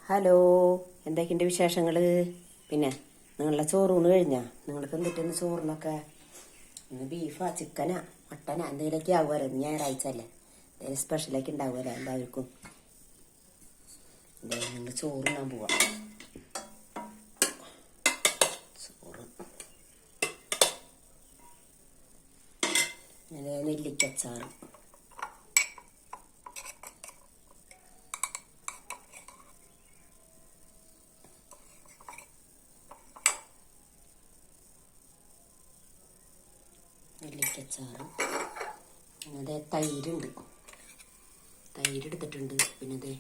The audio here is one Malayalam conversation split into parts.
ഹലോ, എന്തൊക്കെയുണ്ട് വിശേഷങ്ങൾ? പിന്നെ നിങ്ങളുടെ ചോറൂണ് കഴിഞ്ഞാ? നിങ്ങൾക്ക് എന്തിട്ടെന്ന് ചോറിനൊക്കെ? ഇന്ന് ബീഫാ, ചിക്കനാ, മട്ടനാ എന്തെങ്കിലുമൊക്കെ ആവുമല്ലോ. ഞായറാഴ്ച അല്ലേ, എന്തെങ്കിലും സ്പെഷ്യലൊക്കെ ഉണ്ടാവുമല്ലോ എല്ലാവർക്കും. നിങ്ങൾ ചോറുണ്ണാൻ പോവാം. ചോറ് നെല്ലിക്കച്ചാറ്, നെല്ലിക്കച്ചാറ്, പിന്നെ തൈരുണ്ട്, തൈര് എടുത്തിട്ടുണ്ട്. പിന്നെ അതെ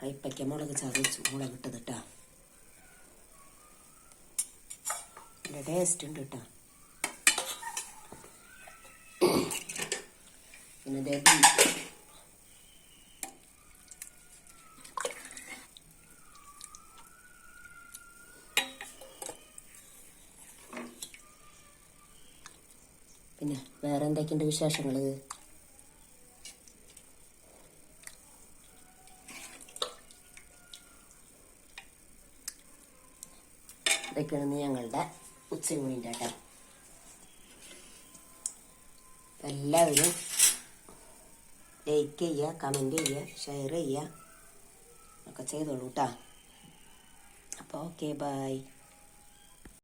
കൈപ്പയ്ക്ക മുളക് ചാറ് വെച്ചു, മുളകിട്ടത് കേട്ടാ, നല്ല ടേസ്റ്റ് ഉണ്ട് കേട്ടോ. പിന്നെ അതേ പിന്നെ വേറെ എന്തൊക്കെയുണ്ട് വിശേഷങ്ങൾ? ഇതൊക്കെയാണ് ഞങ്ങളുടെ ഉച്ചയൂണിൻ്റെ കേട്ടോ. എല്ലാവരും ലൈക്ക് ചെയ്യുക, കമൻറ്റ് ചെയ്യുക, ഷെയർ ചെയ്യുക ഒക്കെ ചെയ്തോളൂ കേട്ടോ. അപ്പോൾ ഓക്കെ, ബൈ.